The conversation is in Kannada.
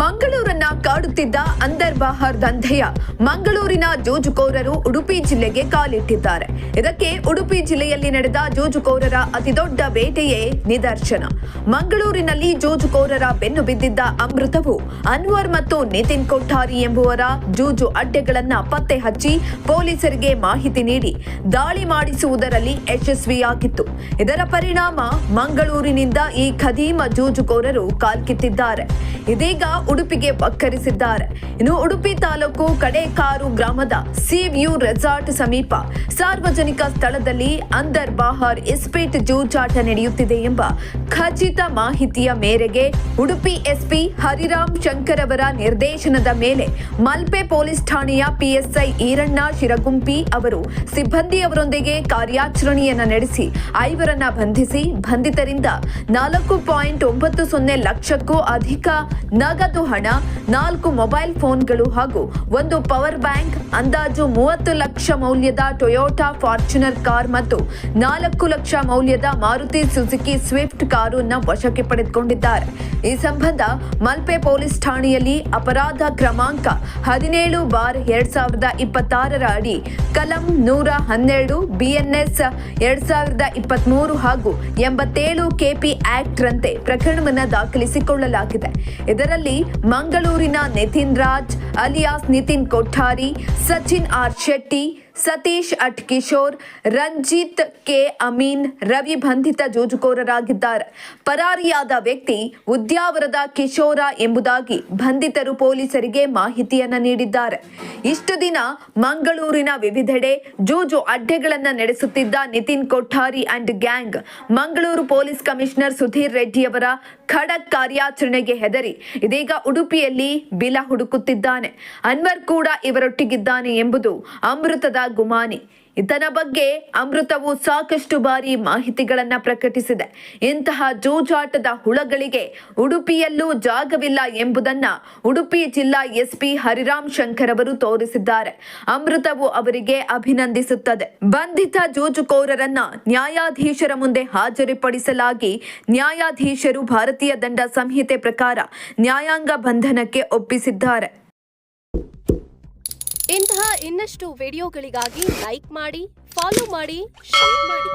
ಮಂಗಳೂರನ್ನ ಕಾಡುತ್ತಿದ್ದ ಅಂದರ್ಬಾಹರ್ ದಂಧೆಯ ಮಂಗಳೂರಿನ ಜೂಜುಕೋರರು ಉಡುಪಿ ಜಿಲ್ಲೆಗೆ ಕಾಲಿಟ್ಟಿದ್ದಾರೆ. ಇದಕ್ಕೆ ಉಡುಪಿ ಜಿಲ್ಲೆಯಲ್ಲಿ ನಡೆದ ಜೂಜುಕೋರರ ಅತಿದೊಡ್ಡ ಬೇಟೆಯೇ ನಿದರ್ಶನ. ಮಂಗಳೂರಿನಲ್ಲಿ ಜೂಜುಕೋರರ ಬೆನ್ನು ಬಿದ್ದಿದ್ದ ಅಮೃತವು ಅನ್ವರ್ ಮತ್ತು ನಿತಿನ್ ಕೊಠಾರಿ ಎಂಬುವರ ಜೂಜು ಅಡ್ಡೆಗಳನ್ನ ಪತ್ತೆ ಹಚ್ಚಿ ಪೊಲೀಸರಿಗೆ ಮಾಹಿತಿ ನೀಡಿ ದಾಳಿ ಮಾಡಿಸುವುದರಲ್ಲಿ ಯಶಸ್ವಿಯಾಗಿತ್ತು. ಇದರ ಪರಿಣಾಮ ಮಂಗಳೂರಿನಿಂದ ಈ ಖದೀಮ ಜೂಜುಕೋರರು ಕಾಲ್ಕಿತ್ತಿದ್ದಾರೆ. ಇದೀಗ ಉಡುಪಿಗೆ ಬಕ್ಕರಿಸಿದ್ದಾರೆ. ಇನ್ನು ಉಡುಪಿ ತಾಲೂಕು ಕಡೇಕಾರು ಗ್ರಾಮದ ಸಿ ವ್ಯೂ ರೆಸಾರ್ಟ್ ಸಮೀಪ ಸಾರ್ವಜನಿಕ ಸ್ಥಳದಲ್ಲಿ ಅಂದರ್ಬಾಹರ್ ಇಸ್ಪೀಟ್ ಜೂಜಾಟ ನಡೆಯುತ್ತಿದೆ ಎಂಬ ಖಚಿತ ಮಾಹಿತಿಯ ಮೇರೆಗೆ ಉಡುಪಿ ಎಸ್ಪಿ ಹರಿರಾಮ್ ಶಂಕರ್ ಅವರ ನಿರ್ದೇಶನದ ಮೇಲೆ ಮಲ್ಪೆ ಪೊಲೀಸ್ ಠಾಣೆಯ ಪಿಎಸ್ಐ ಈರಣ್ಣ ಶಿರಗುಂಪಿ ಅವರು ಸಿಬ್ಬಂದಿಯವರೊಂದಿಗೆ ಕಾರ್ಯಾಚರಣೆಯನ್ನ ನಡೆಸಿ 5ರನ್ನ ಬಂಧಿಸಿ ಬಂಧಿತರಿಂದ 4.90 ಲಕ್ಷಕ್ಕೂ ಅಧಿಕ ನಗದು ಹಣ, 4 ಮೊಬೈಲ್ ಫೋನ್ಗಳು ಹಾಗೂ 1 ಪವರ್ ಬ್ಯಾಂಕ್, ಅಂದಾಜು 30 ಲಕ್ಷ ಮೌಲ್ಯದ ಟೊಯೋಟಾ ಫಾರ್ಚುನರ್ ಕಾರ್ ಮತ್ತು 4 ಲಕ್ಷ ಮೌಲ್ಯದ ಮಾರುತಿ ಸುಜುಕಿ ಸ್ವಿಫ್ಟ್ ಕಾರನ್ನು ವಶಕ್ಕೆ ಪಡೆದುಕೊಂಡಿದ್ದಾರೆ. ಈ ಸಂಬಂಧ ಮಲ್ಪೆ ಪೊಲೀಸ್ ಠಾಣೆಯಲ್ಲಿ ಅಪರಾಧ ಕ್ರಮಾಂಕ 17/2026 ಅಡಿ ಕಲಂ 112 BNS 2023 ಹಾಗೂ 87 KP ಆಕ್ಟ್ ರಂತೆ ಪ್ರಕರಣವನ್ನು ದಾಖಲಿಸಿಕೊಳ್ಳಲಾಗಿದೆ. ಇದರಲ್ಲಿ ಮಂಗಳೂರಿನ ನಿತಿನ್ ರಾಜ್ ಅಲಿಯಾಸ್ ನಿತಿನ್ ಕೊಠಾರಿ, ಸಚಿನ್ ಆರ್ ಶೆಟ್ಟಿ, ಸತೀಶ್ ಅಟ್ ಕಿಶೋರ್, ರಂಜಿತ್ ಕೆ ಅಮೀನ್, ರವಿ ಬಂಧಿತ ಜೂಜುಕೋರರಾಗಿದ್ದಾರೆ. ಪರಾರಿಯಾದ ವ್ಯಕ್ತಿ ಉದ್ಯಾವರದ ಕಿಶೋರ ಎಂಬುದಾಗಿ ಬಂಧಿತರು ಪೊಲೀಸರಿಗೆ ಮಾಹಿತಿಯನ್ನ ನೀಡಿದ್ದಾರೆ. ಇಷ್ಟು ದಿನ ಮಂಗಳೂರಿನ ವಿವಿಧೆಡೆ ಜೂಜು ಅಡ್ಡೆಗಳನ್ನು ನಡೆಸುತ್ತಿದ್ದ Nitin Kothari and gang Mangaluru police commissioner Sudhir ರೆಡ್ಡಿಯವರ ಖಡಕ್ ಕಾರ್ಯಾಚರಣೆಗೆ ಹೆದರಿ ಇದೀಗ ಉಡುಪಿಯಲ್ಲಿ ಬಿಲ ಹುಡುಕುತ್ತಿದ್ದಾನೆ. ಅನ್ವರ್ ಕೂಡ ಇವರೊಟ್ಟಿಗಿದ್ದಾನೆ ಎಂಬುದು ಅಮೃತದ ಗುಮಾನಿ. ಈತನ ಬಗ್ಗೆ ಅಮೃತವು ಸಾಕಷ್ಟು ಬಾರಿ ಮಾಹಿತಿಗಳನ್ನ ಪ್ರಕಟಿಸಿದೆ. ಇಂತಹ ಜೂಜಾಟದ ಹುಳಗಳಿಗೆ ಉಡುಪಿಯಲ್ಲೂ ಜಾಗವಿಲ್ಲ ಎಂಬುದನ್ನ ಉಡುಪಿ ಜಿಲ್ಲಾ ಎಸ್ಪಿ ಹರಿರಾಮ್ ಶಂಕರ್ ಅವರು ತೋರಿಸಿದ್ದಾರೆ. ಅಮೃತವು ಅವರಿಗೆ ಅಭಿನಂದಿಸುತ್ತದೆ. ಬಂಧಿತ ಜೂಜುಕೋರರನ್ನ ನ್ಯಾಯಾಧೀಶರ ಮುಂದೆ ಹಾಜರುಪಡಿಸಲಾಗಿ ನ್ಯಾಯಾಧೀಶರು ಭಾರತೀಯ ದಂಡ ಸಂಹಿತೆ ಪ್ರಕಾರ ನ್ಯಾಯಾಂಗ ಬಂಧನಕ್ಕೆ ಒಪ್ಪಿಸಿದ್ದಾರೆ. ಇಂತಹ ಇನ್ನಷ್ಟು ವಿಡಿಯೋಗಳಿಗಾಗಿ ಲೈಕ್ ಮಾಡಿ, ಫಾಲೋ ಮಾಡಿ, ಶೇರ್ ಮಾಡಿ.